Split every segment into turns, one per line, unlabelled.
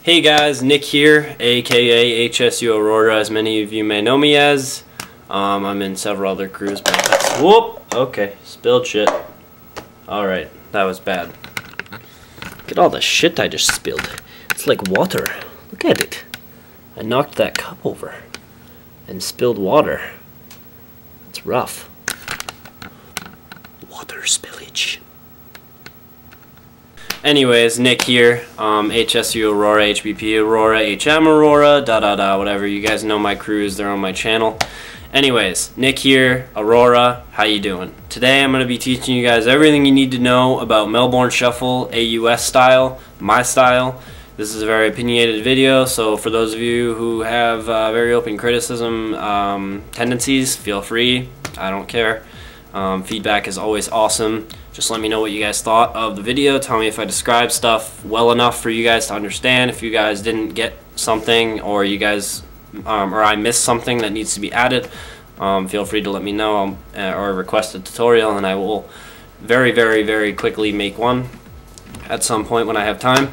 Hey guys, Nick here, aka HSU Aurora, as many of you may know me as. I'm in several other crews, but that's, whoop, okay, spilled shit. Alright, that was bad. Look at all the shit I just spilled. It's like water. Look at it. I knocked that cup over and spilled water. It's rough. Water spillage. Anyways, Nick here, HSU Aurora, HBP Aurora, HM Aurora, whatever. You guys know my crews, they're on my channel. Anyways, Nick here, Aurora, how you doing? Today I'm going to be teaching you guys everything you need to know about Melbourne Shuffle, AUS style, my style. This is a very opinionated video, so for those of you who have very open criticism tendencies, feel free, I don't care. Feedback is always awesome. Just let me know what you guys thought of the video. Tell me if I described stuff well enough for you guys to understand. If you guys didn't get something, or you guys or I missed something that needs to be added, feel free to let me know or request a tutorial, and I will very quickly make one at some point when I have time.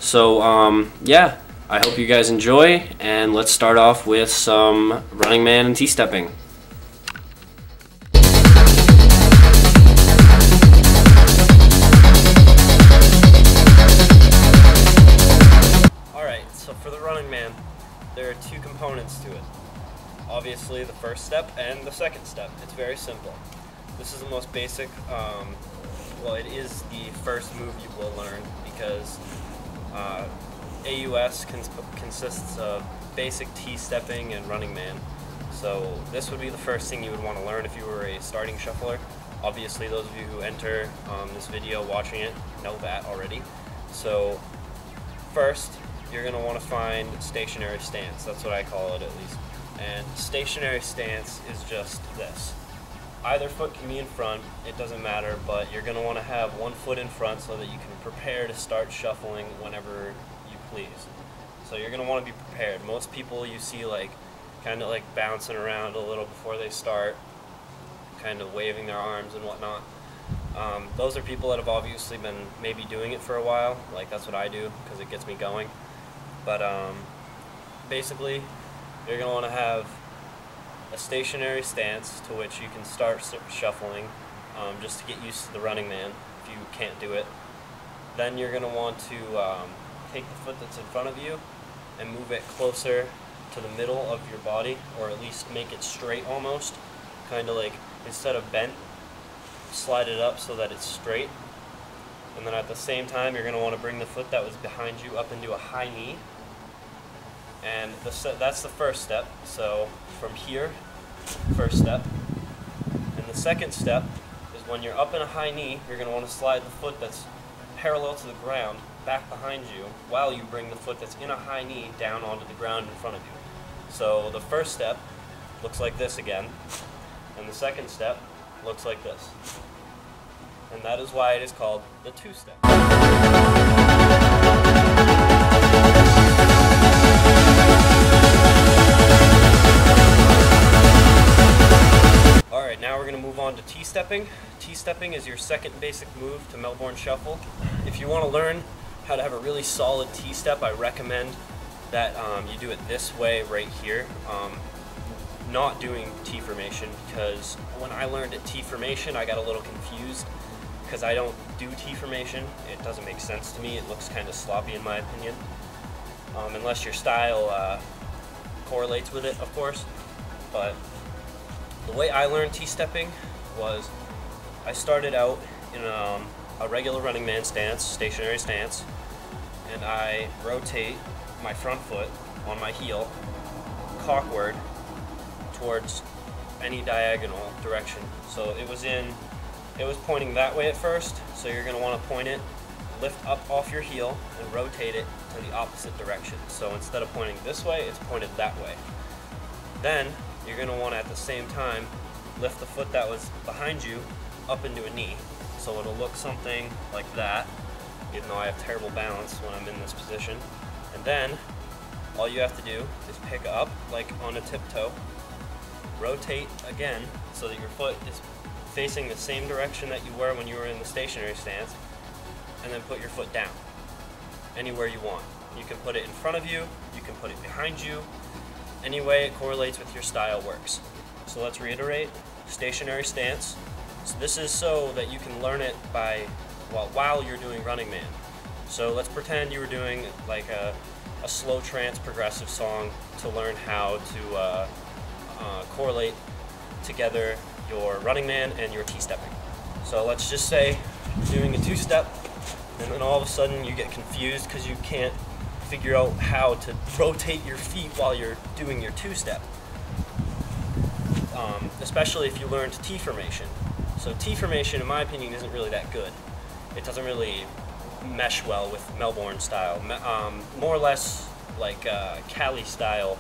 So yeah, I hope you guys enjoy, and let's start off with some running man and T-stepping. So for the running man, there are two components to it. Obviously the first step and the second step. It's very simple. This is the most basic, well, it is the first move you will learn, because AUS consists of basic T-stepping and running man. So this would be the first thing you would want to learn if you were a starting shuffler. Obviously those of you who enter this video watching it know that already. So first, you're going to want to find stationary stance. That's what I call it, at least. And stationary stance is just this. Either foot can be in front, it doesn't matter, but you're going to want to have one foot in front so that you can prepare to start shuffling whenever you please. So you're going to want to be prepared. Most people you see kind of like bouncing around a little before they start, kind of waving their arms and whatnot. Those are people that have obviously been maybe doing it for a while. Like, that's what I do because it gets me going. But basically, you're going to want to have a stationary stance to which you can start shuffling, just to get used to the running man if you can't do it. Then you're going to want to take the foot that's in front of you and move it closer to the middle of your body, or at least make it straight almost, kind of like, instead of bent, slide it up so that it's straight. And then at the same time, you're going to want to bring the foot that was behind you up into a high knee. And that's the first step. So from here, first step. And the second step is when you're up in a high knee, you're going to want to slide the foot that's parallel to the ground back behind you while you bring the foot that's in a high knee down onto the ground in front of you. So the first step looks like this again. And the second step looks like this. And that is why it is called the two-step. Alright, now we're going to move on to T-stepping. T-stepping is your second basic move to Melbourne Shuffle. If you want to learn how to have a really solid T-step, I recommend that you do it this way right here. Not doing T-formation, because when I learned at T-formation I got a little confused, because I don't do T-formation. It doesn't make sense to me. It looks kind of sloppy in my opinion, unless your style correlates with it, of course. But the way I learned T-stepping was I started out in a regular running man stance, stationary stance, and I rotate my front foot on my heel cockward towards any diagonal direction. So it was pointing that way at first, so you're going to want to point it, lift up off your heel, and rotate it to the opposite direction. So instead of pointing this way, it's pointed that way. Then you're going to want to, at the same time, lift the foot that was behind you up into a knee. So it'll look something like that, even though I have terrible balance when I'm in this position. And then all you have to do is pick up like on a tiptoe, rotate again so that your foot is facing the same direction that you were when you were in the stationary stance, and then put your foot down anywhere you want. You can put it in front of you, you can put it behind you. Any way it correlates with your style works. So let's reiterate, stationary stance. So this is so that you can learn it while you're doing running man. So let's pretend you were doing like a slow trance progressive song to learn how to correlate together your running man and your T-stepping. So let's just say you're doing a two-step, and then all of a sudden you get confused because you can't figure out how to rotate your feet while you're doing your two-step. Especially if you learned T formation. So T formation, in my opinion, isn't really that good. It doesn't really mesh well with Melbourne style. More or less like Cali style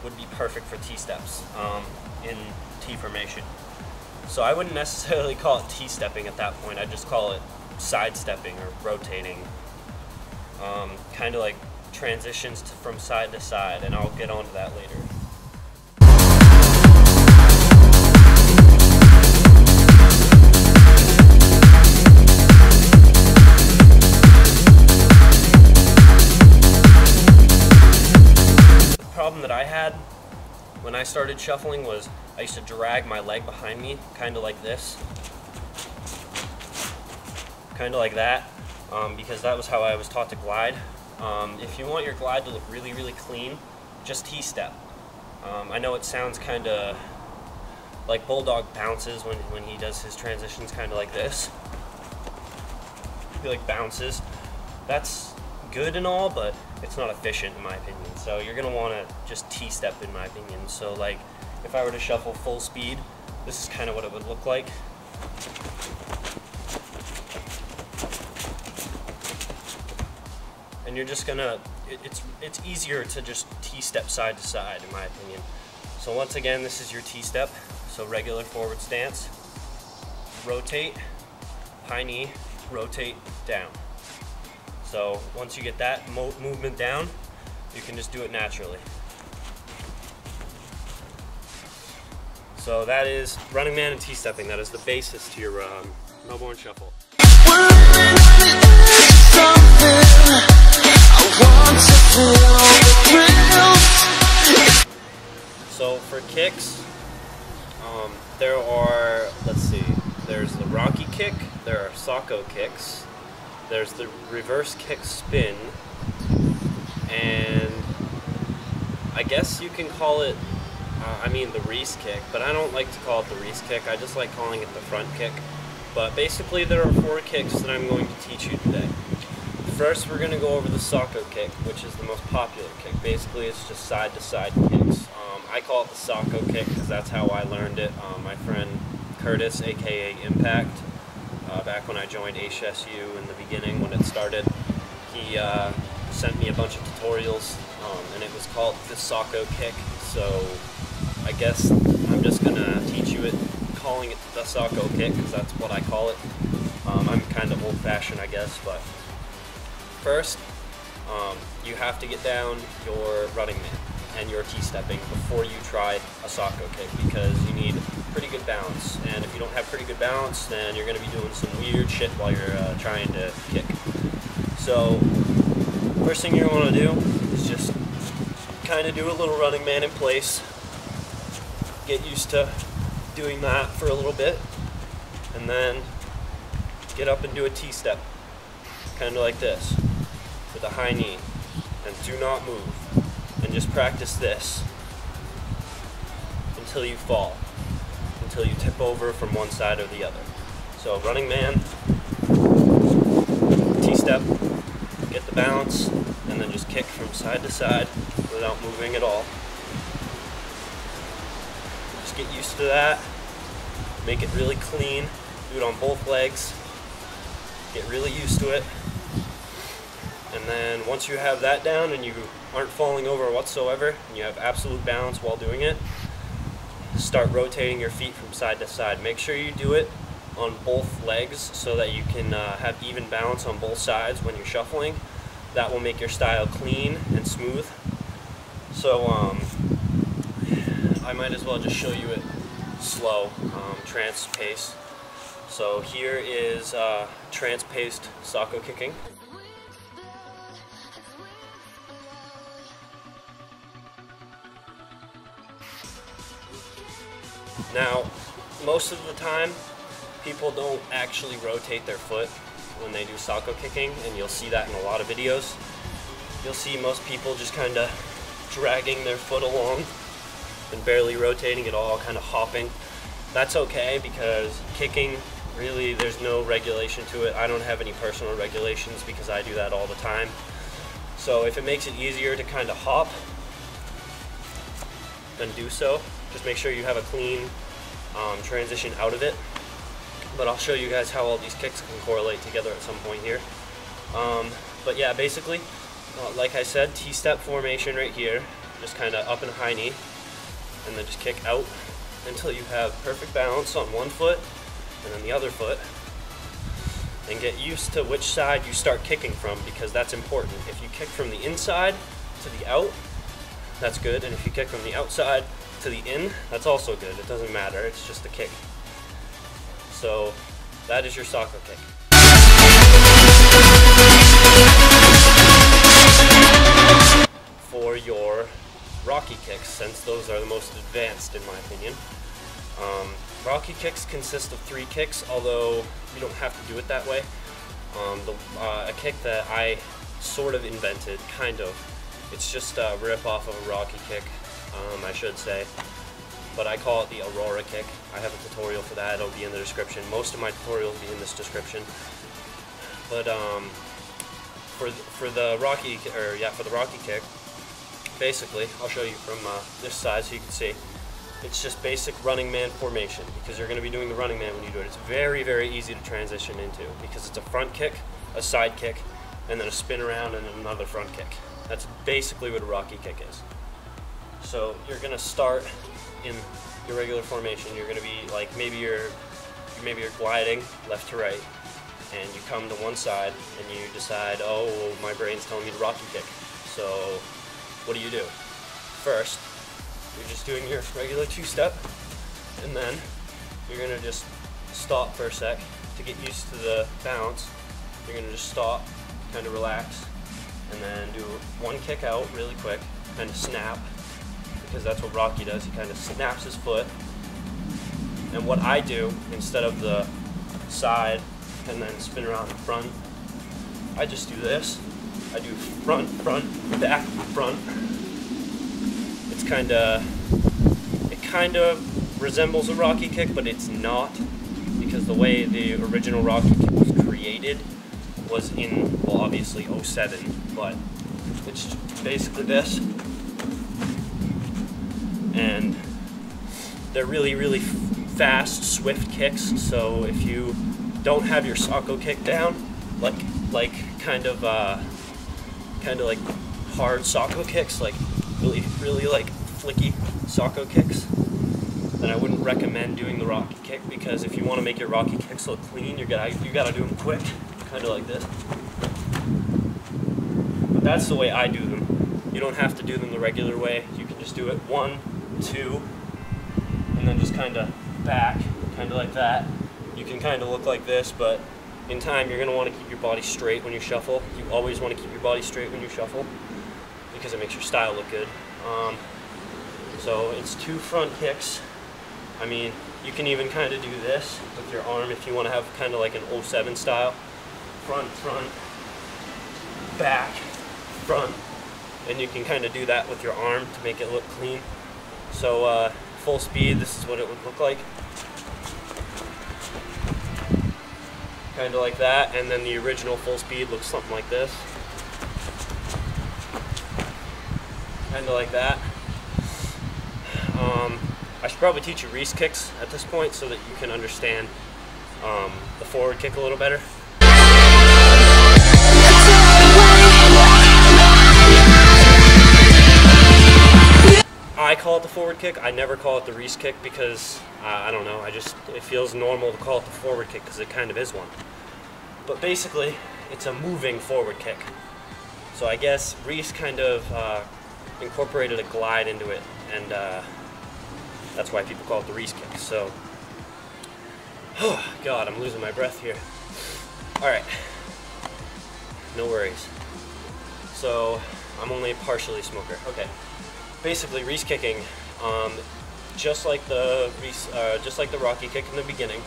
would be perfect for T-steps in T formation. So I wouldn't necessarily call it T-stepping at that point. I'd just call it sidestepping or rotating. Kind of like transitions from side to side, and I'll get onto that later. The problem that I had when I started shuffling was I used to drag my leg behind me, kind of like this. Kind of like that, because that was how I was taught to glide. If you want your glide to look really, really clean, just T-step. I know it sounds kind of like Bulldog bounces when he does his transitions, kind of like this. He like bounces. That's good and all, but it's not efficient in my opinion. So you're gonna want to just T-step in my opinion. So like if I were to shuffle full speed, this is kind of what it would look like. And you're just gonna, it's easier to just T-step side to side in my opinion. So once again, this is your T-step. So regular forward stance, rotate, high knee, rotate, down. So once you get that movement down, you can just do it naturally. So that is running man and T-stepping. That is the basis to your Melbourne shuffle. So for kicks, there are, let's see, there's the Rocky kick, there are Sacco kicks, there's the reverse kick spin, and I guess you can call it, the Reece kick, but I don't like to call it the Reece kick, I just like calling it the front kick. But basically there are 4 kicks that I'm going to teach you today. First, we're going to go over the Sacco kick, which is the most popular kick. Basically, it's just side-to-side kicks. I call it the Sacco kick because that's how I learned it. My friend Curtis, aka Impact, back when I joined HSU in the beginning when it started, he sent me a bunch of tutorials, and it was called the Sacco kick. So I guess I'm just going to teach you it, calling it the Sacco kick because that's what I call it. I'm kind of old-fashioned, I guess, but first, you have to get down your running man and your T-stepping before you try a Sacco kick because you need pretty good balance. And if you don't have pretty good balance, then you're going to be doing some weird shit while you're trying to kick. So, first thing you want to do is just kind of do a little running man in place. Get used to doing that for a little bit, and then get up and do a T-step, kind of like this, with a high knee, and do not move, and just practice this until you fall, until you tip over from one side or the other. So running man, T-step, get the balance, and then just kick from side to side without moving at all. Just get used to that, make it really clean, do it on both legs, get really used to it. And then once you have that down and you aren't falling over whatsoever, and you have absolute balance while doing it, start rotating your feet from side to side. Make sure you do it on both legs so that you can have even balance on both sides when you're shuffling. That will make your style clean and smooth. So I might as well just show you it slow, trance pace. So here is trance paced Sacco kicking. Now, most of the time, people don't actually rotate their foot when they do Sacco kicking, and you'll see that in a lot of videos. You'll see most people just kind of dragging their foot along and barely rotating at all, kind of hopping. That's okay, because kicking, really, there's no regulation to it. I don't have any personal regulations because I do that all the time. So if it makes it easier to kind of hop, then do so. Just make sure you have a clean transition out of it. But I'll show you guys how all these kicks can correlate together at some point here. But yeah, basically, like I said, T-step formation right here, just kind of up and high knee, and then just kick out until you have perfect balance on one foot and then the other foot. And get used to which side you start kicking from, because that's important. If you kick from the inside to the out, that's good, and if you kick from the outside to the in, that's also good. It doesn't matter, it's just a kick. So that is your Sacco kick. For your Rocky kicks, since those are the most advanced in my opinion, Rocky kicks consist of 3 kicks, although you don't have to do it that way. A kick that I sort of invented, kind of. It's just a rip off of a Rocky kick, I should say. But I call it the Aurora kick. I have a tutorial for that, it'll be in the description. Most of my tutorials will be in this description. But for the Rocky kick, basically, I'll show you from this side so you can see. It's just basic running man formation, because you're going to be doing the running man when you do it. It's very, very easy to transition into, because it's a front kick, a side kick, and then a spin around and another front kick. That's basically what a Rocky kick is. So you're going to start in your regular formation. You're going to be like, maybe you're gliding left to right, and you come to one side and you decide, oh, my brain's telling me to Rocky kick. So what do? First, you're just doing your regular 2-step, and then you're going to just stop for a sec to get used to the bounce. You're going to just stop, kind of relax, and then do one kick out really quick, kind of snap, because that's what Rocky does. He kind of snaps his foot. And what I do, instead of the side and then spin around in front, I just do this. I do front, front, back, front. It kind of resembles a Rocky kick, but it's not, because the way the original Rocky kick was created was in, well, obviously 07, but it's basically this. And they're really, really fast, swift kicks. So if you don't have your Sacco kick down, like kind of like hard Sacco kicks, like really like flicky Sacco kicks, then I wouldn't recommend doing the Rocky kick, because if you want to make your Rocky kicks look clean, you gotta do them quick, kind of like this. But that's the way I do them. You don't have to do them the regular way. You can just do it 1, 2, and then just kind of back, kind of like that. You can kind of look like this, but in time you're going to want to keep your body straight when you shuffle. You always want to keep your body straight when you shuffle, because it makes your style look good. So it's 2 front kicks. I mean, you can even kind of do this with your arm if you want to have kind of like an 07 style. Front, front, back, front. And you can kind of do that with your arm to make it look clean. So full speed, this is what it would look like. Kind of like that, and then the original full speed looks something like this. Kind of like that. I should probably teach you Reece kicks at this point so that you can understand the forward kick a little better. I call it the forward kick. I never call it the Reece kick, because I don't know, it feels normal to call it the forward kick, because it kind of is one. But basically, it's a moving forward kick. So I guess Reece kind of incorporated a glide into it, and that's why people call it the Reece kick. So, oh God, I'm losing my breath here. All right, no worries. So I'm only a partially smoker. Okay, basically Reece kicking, just like the Rocky kick in the beginning,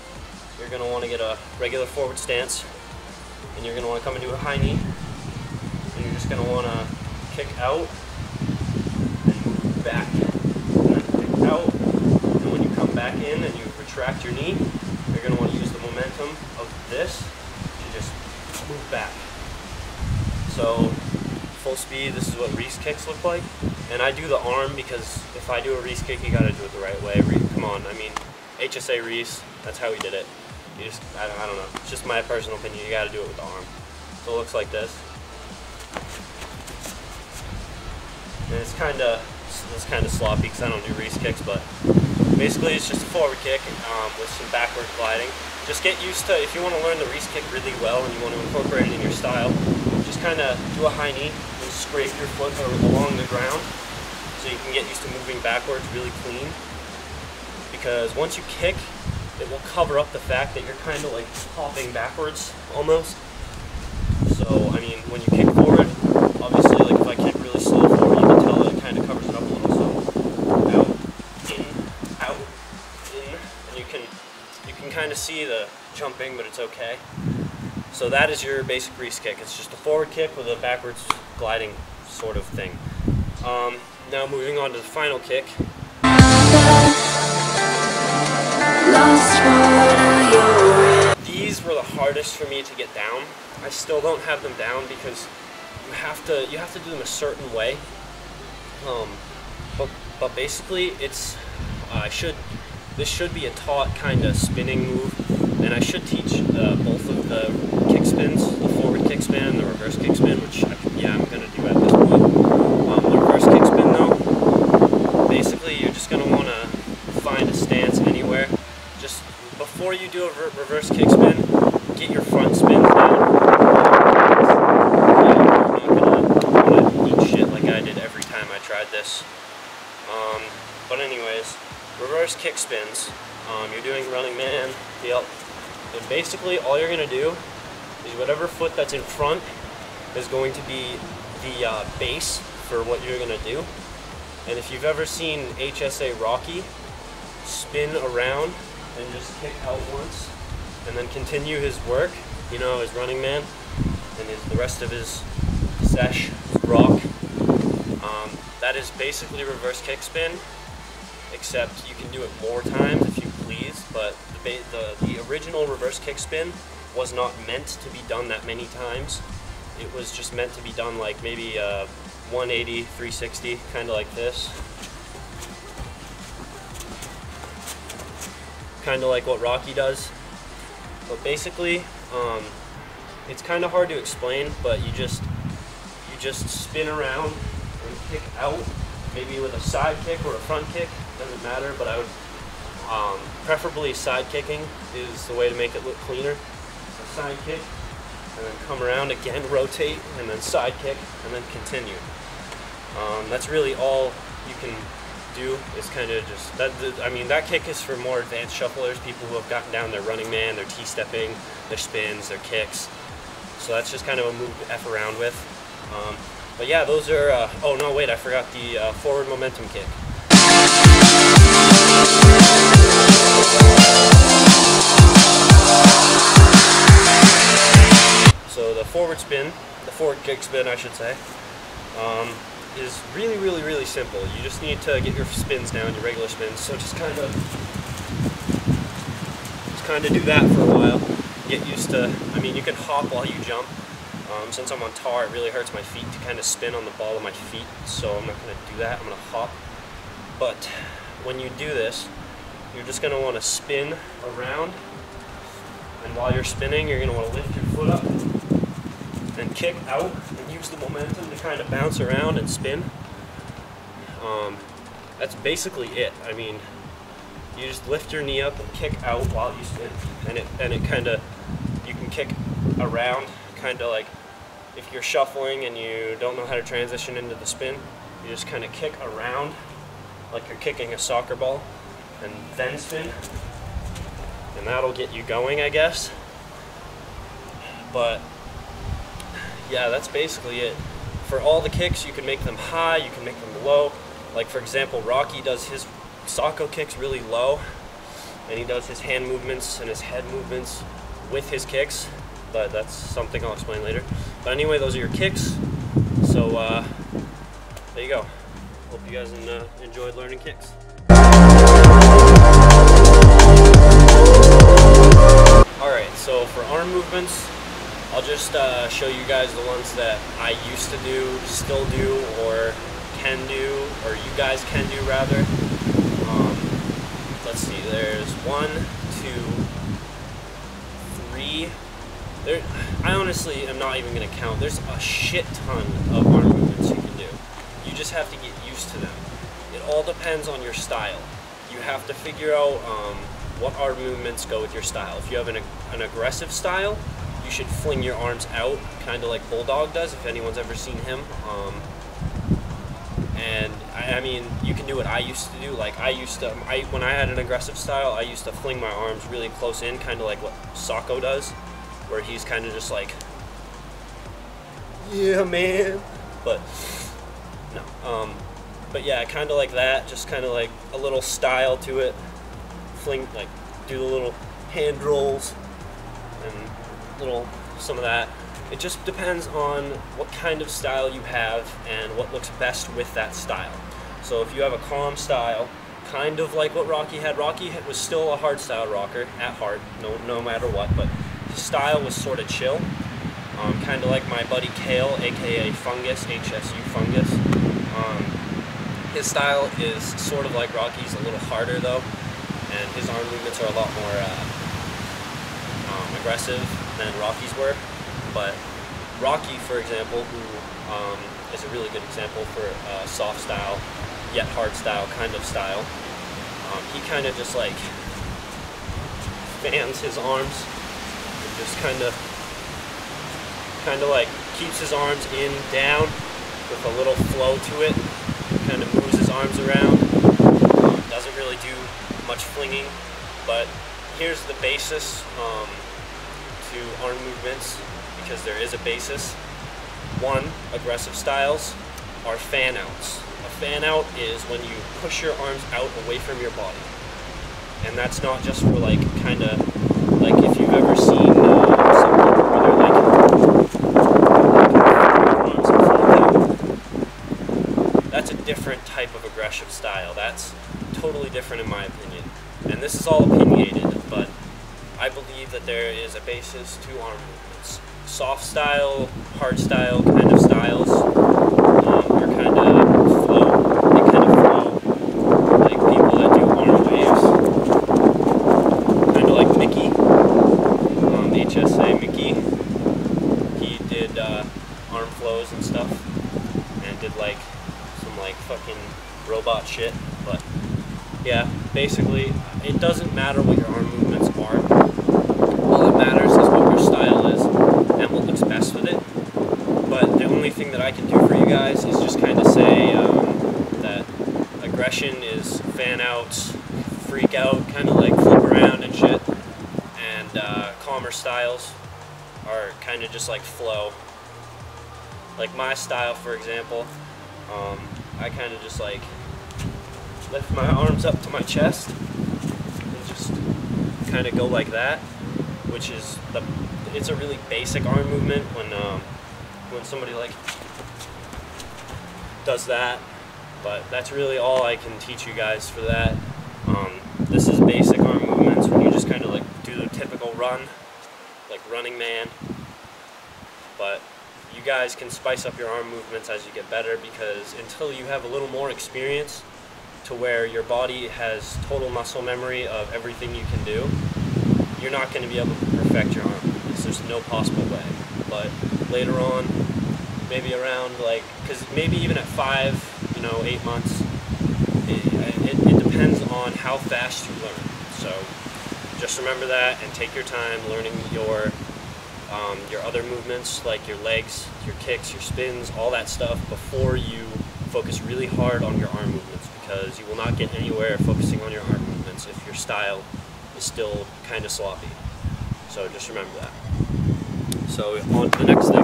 you're going to want to get a regular forward stance, and you're going to want to come into a high knee, and you're just going to want to kick out and move back, and then kick out, and when you come back in and you retract your knee, you're going to want to use the momentum of this to just move back. So full speed, this is what Reece kicks look like. And I do the arm because if I do a Reece kick, you gotta do it the right way. Come on, I mean, HSA Reece, that's how he did it. You just, I don't know, it's just my personal opinion, you gotta do it with the arm. So it looks like this. And it's kinda sloppy because I don't do Reece kicks, but basically it's just a forward kick with some backward gliding. Just get used to, if you want to learn the Reece kick really well and you want to incorporate it in your style, just kind of do a high knee and scrape your foot along the ground so you can get used to moving backwards really clean. Because once you kick, it will cover up the fact that you're kind of like hopping backwards almost. So, I mean, when you kick forward, obviously, like if I kick really slow forward, you can tell that it kind of covers it up a little. So, out, in, and you can kind of see the jumping, but it's okay. So that is your basic Reece kick. It's just a forward kick with a backwards gliding sort of thing. Now moving on to the final kick. These were the hardest for me to get down. I still don't have them down because you have to do them a certain way. But basically it's this should be a taught kind of spinning move, and I should teach both of the kick spins, the forward kick spin and the reverse kick spin, which I'm going to do at this point. The reverse kick spin though, basically you're just going to want to find a stance anywhere. Just before you do a reverse kick spin, get your front spin down. You're not going to eat shit like I did every time I tried this. But anyways, reverse kick spins, you're doing running man, and basically all you're going to do is whatever foot that's in front is going to be the base for what you're going to do. And if you've ever seen HSA Rocky spin around and just kick out once and then continue his work, you know, his running man and the rest of his sesh, his rock, that is basically reverse kick spin, except you can do it more times if you please, but the original reverse kick spin was not meant to be done that many times. It was just meant to be done like maybe 180, 360, kind of like this. Kind of like what Rocky does. But basically, it's kind of hard to explain, but you just spin around and kick out, maybe with a side kick or a front kick, doesn't matter, but I would preferably side kicking is the way to make it look cleaner. A side kick, and then come around again, rotate, and then side kick, and then continue. That's really all you can do, is kind of just, I mean, that kick is for more advanced shufflers, people who have gotten down their running man, their T-stepping, their spins, their kicks. So that's just kind of a move to F around with. But yeah, those are, oh no, wait, I forgot the forward momentum kick. So the forward spin, the forward kick spin I should say, is really simple. You just need to get your spins down, your regular spins. So just kind of do that for a while. Get used to, I mean, you can hop while you jump. Since I'm on tar, it really hurts my feet to kind of spin on the ball of my feet, so I'm not going to do that. I'm going to hop. But when you do this, you're just going to want to spin around, and while you're spinning, you're going to want to lift your foot up and kick out and use the momentum to kind of bounce around and spin. That's basically it. I mean, you just lift your knee up and kick out while you spin, and it kind of, you can kick around, kind of like if you're shuffling and you don't know how to transition into the spin, you just kind of kick around like you're kicking a soccer ball and then spin, and that'll get you going, I guess. But yeah, that's basically it. For all the kicks, you can make them high, you can make them low. Like for example, Rocky does his Sacco kicks really low, and he does his hand movements and his head movements with his kicks, but that's something I'll explain later. But anyway, those are your kicks. So there you go. Hope you guys enjoyed learning kicks. Alright, so for arm movements, I'll just show you guys the ones that I used to do, still do, or can do, or you guys can do rather. Let's see, there's 1, 2, 3. I honestly am not even going to count. There's a shit ton of arm movements you can do. You just have to get used to them. It all depends on your style. You have to figure out what arm movements go with your style. If you have an aggressive style, you should fling your arms out, kind of like Bulldog does, if anyone's ever seen him. And I mean, you can do what I used to do. Like when I had an aggressive style, I used to fling my arms really close in, kind of like what Sacco does, where he's kind of just like, yeah, man. But no, but yeah, kind of like that, just kind of like a little style to it. Fling, like, do the little hand rolls and some of that. It just depends on what kind of style you have and what looks best with that style. So if you have a calm style, kind of like what Rocky had. Rocky was still a hard style rocker at heart, no matter what, but his style was sort of chill. Kind of like my buddy Kale, aka Fungus, HSU Fungus. His style is sort of like Rocky's, a little harder though, and his arm movements are a lot more aggressive than Rocky's were. But Rocky, for example, who is a really good example for soft style, yet hard style kind of style, he kind of just like fans his arms and just kind of like keeps his arms in, down, with a little flow to it, kind of moves his arms around, doesn't really do much flinging. But here's the basis to arm movements, because there is a basis. 1, aggressive styles are fan outs. A fan out is when you push your arms out away from your body. And that's not just for like, kind of, like if you've ever seen some people where they're like, arms in front of them. That's a different type of aggressive style. That's totally different in my opinion. And this is all opinionated, but I believe that there is a basis to arm movements. Soft style, hard style kind of styles are kind of flow. They kind of flow. Like people that do arm waves. Kind of like Mickey. HSA Mickey. He did arm flows and stuff. And did like some like fucking robot shit. But yeah, basically, it doesn't matter what your arm movements are. All that matters is what your style is and what looks best with it. But the only thing that I can do for you guys is just kind of say that aggression is fan outs, freak out, kind of like flip around and shit. And calmer styles are kind of just like flow. Like my style, for example, I kind of just like lift my arms up to my chest and just kind of go like that, which is it's a really basic arm movement when somebody like does that, but that's really all I can teach you guys for that. This is basic arm movements when you just kind of like do the typical run, like running man, but you guys can spice up your arm movements as you get better, because until you have a little more experience to where your body has total muscle memory of everything you can do, you're not going to be able to perfect your arm movements. There's no possible way. But later on, maybe around like, because maybe even at 5, 8 months, it depends on how fast you learn. So just remember that and take your time learning your other movements, like your legs, your kicks, your spins, all that stuff, before you focus really hard on your arm movements, because you will not get anywhere focusing on your arm movements if your style is still kind of sloppy. So just remember that. So on to the next thing.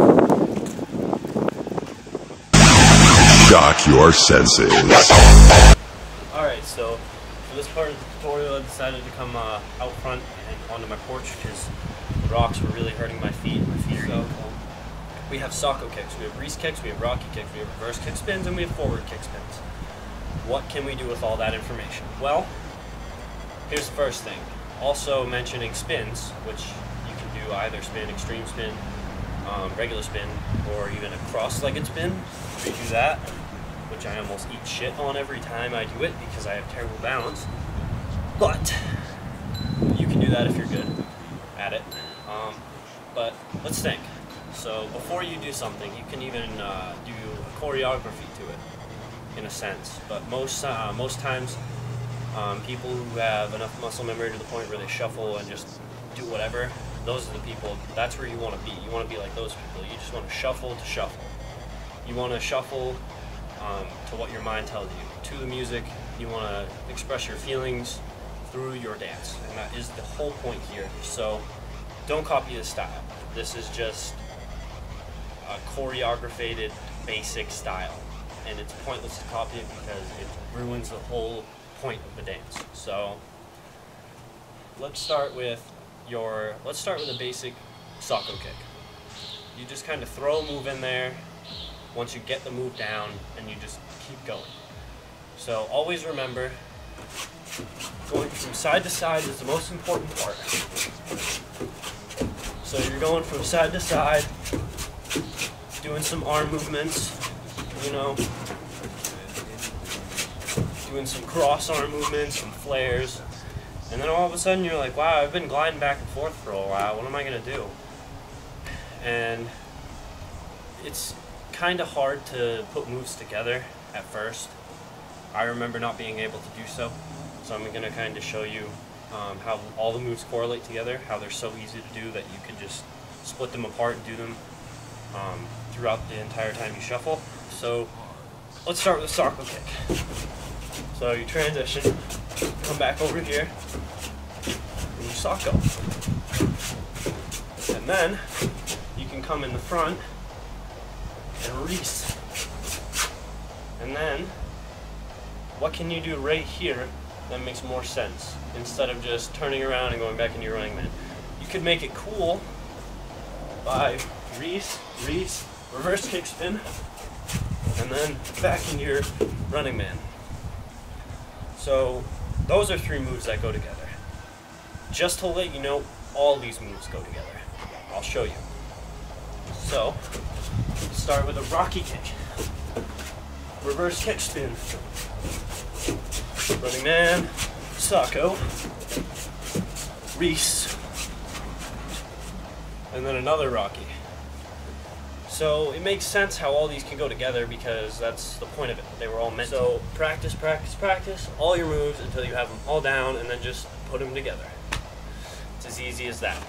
Shock your senses. Alright, so part of the tutorial, I decided to come out front and onto my porch because the rocks were really hurting my feet. My feet are so cold. We have Sacco kicks, we have Reece kicks, we have Rocky kicks, we have reverse kick spins, and we have forward kick spins. What can we do with all that information? Well, here's the first thing. Also mentioning spins, which you can do either spin, extreme spin, regular spin, or even a cross-legged spin. If you do that, which I almost eat shit on every time I do it because I have terrible balance. But you can do that if you're good at it. But let's think. So before you do something, you can even do a choreography to it, in a sense. But most times, people who have enough muscle memory to the point where they shuffle and just do whatever, those are the people, that's where you want to be. You want to be like those people. You just want to shuffle to shuffle. You want to shuffle to what your mind tells you, to the music. You want to express your feelings through your dance, and that is the whole point here. So don't copy this style. This is just a choreographed basic style, and it's pointless to copy it because it ruins the whole point of the dance. So let's start with a basic Sacco kick. You just kind of throw a move in there once you get the move down, and you just keep going. So always remember, going from side to side is the most important part. So you're going from side to side, doing some arm movements, you know, doing some cross arm movements, some flares, and then all of a sudden you're like, wow, I've been gliding back and forth for a while, what am I going to do? And it's kind of hard to put moves together at first. I remember not being able to do so, so I'm going to kind of show you how all the moves correlate together, how they're so easy to do that you can just split them apart and do them throughout the entire time you shuffle. So let's start with a Sacco kick. So you transition, come back over here, and you Sacco. And then you can come in the front and Reece. And then what can you do right here that makes more sense instead of just turning around and going back into your running man? You could make it cool by Reece, reverse kick spin, and then back into your running man. So those are three moves that go together. Just to let you know, all these moves go together. I'll show you. So start with a Rocky kick, reverse kick spin, running man, Sacco, Reece, and then another Rocky. So it makes sense how all these can go together because that's the point of it. They were all meant to. So practice, practice, practice all your moves until you have them all down, and then just put them together. It's as easy as that.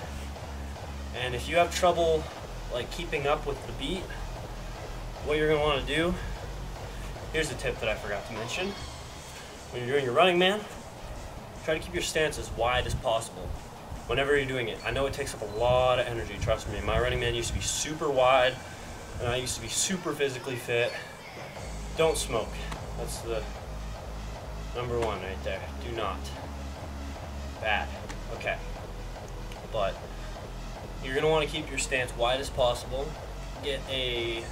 And if you have trouble like keeping up with the beat, what you're going to want to do, here's a tip that I forgot to mention. When you're doing your running man, try to keep your stance as wide as possible whenever you're doing it. I know it takes up a lot of energy, trust me. My running man used to be super wide, and I used to be super physically fit. Don't smoke. That's the number one right there. Do not. Bad. Okay. But you're going to want to keep your stance wide as possible. Get a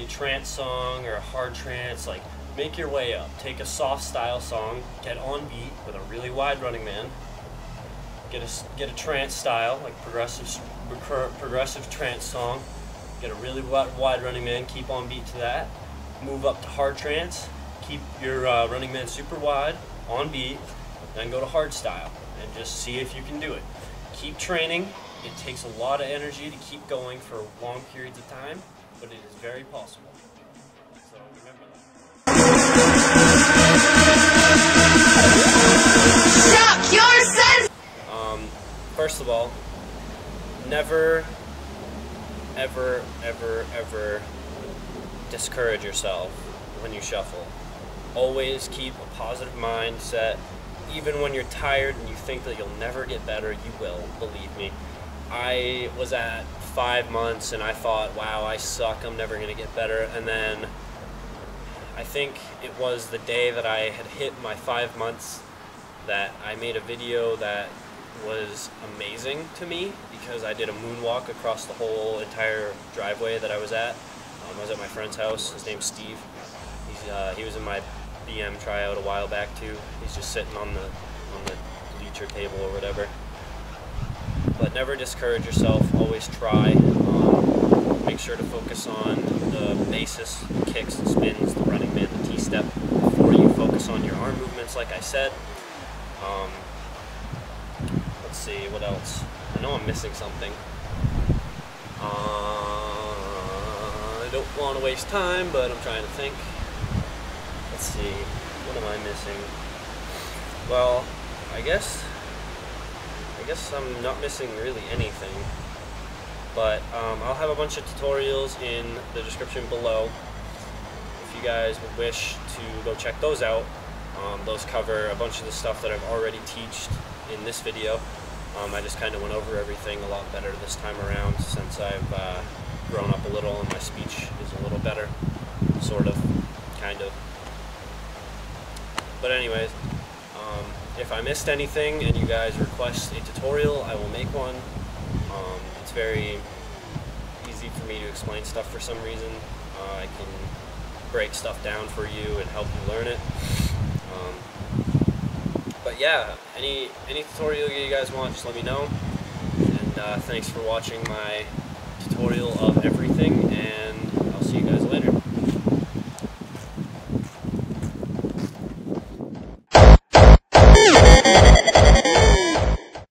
trance song or a hard trance, like make your way up. Take a soft style song, get on beat with a really wide running man. Get a trance style, like progressive trance song. Get a really wide running man, keep on beat to that. Move up to hard trance, keep your running man super wide, on beat, then go to hard style, and just see if you can do it. Keep training. It takes a lot of energy to keep going for long periods of time, but it is very possible. So remember that. Shock your sense! First of all, never, ever, ever, ever discourage yourself when you shuffle. Always keep a positive mindset. Even when you're tired and you think that you'll never get better, you will, believe me. I was at 5 months and I thought, wow, I suck, I'm never going to get better. And then I think it was the day that I had hit my 5 months that I made a video that was amazing to me, because I did a moonwalk across the whole entire driveway that I was at. I was at my friend's house. His name's Steve. He was in my BM tryout a while back too. He's just sitting on the bleacher table or whatever. But never discourage yourself. Always try. Make sure to focus on the basis, the kicks, the spins, the running man, the T-step before you focus on your arm movements, like I said. Let's see, what else? I know I'm missing something. I don't want to waste time, but I'm trying to think. Let's see, what am I missing? Well, I guess I'm not missing really anything. But I'll have a bunch of tutorials in the description below if you guys would wish to go check those out. Those cover a bunch of the stuff that I've already taught in this video. I just kind of went over everything a lot better this time around, since I've grown up a little and my speech is a little better, sort of, kind of. But anyways, if I missed anything and you guys request a tutorial, I will make one. It's very easy for me to explain stuff for some reason. I can break stuff down for you and help you learn it. But yeah, any tutorial you guys want, just let me know. And thanks for watching my tutorial of everything, and I'll see you guys later.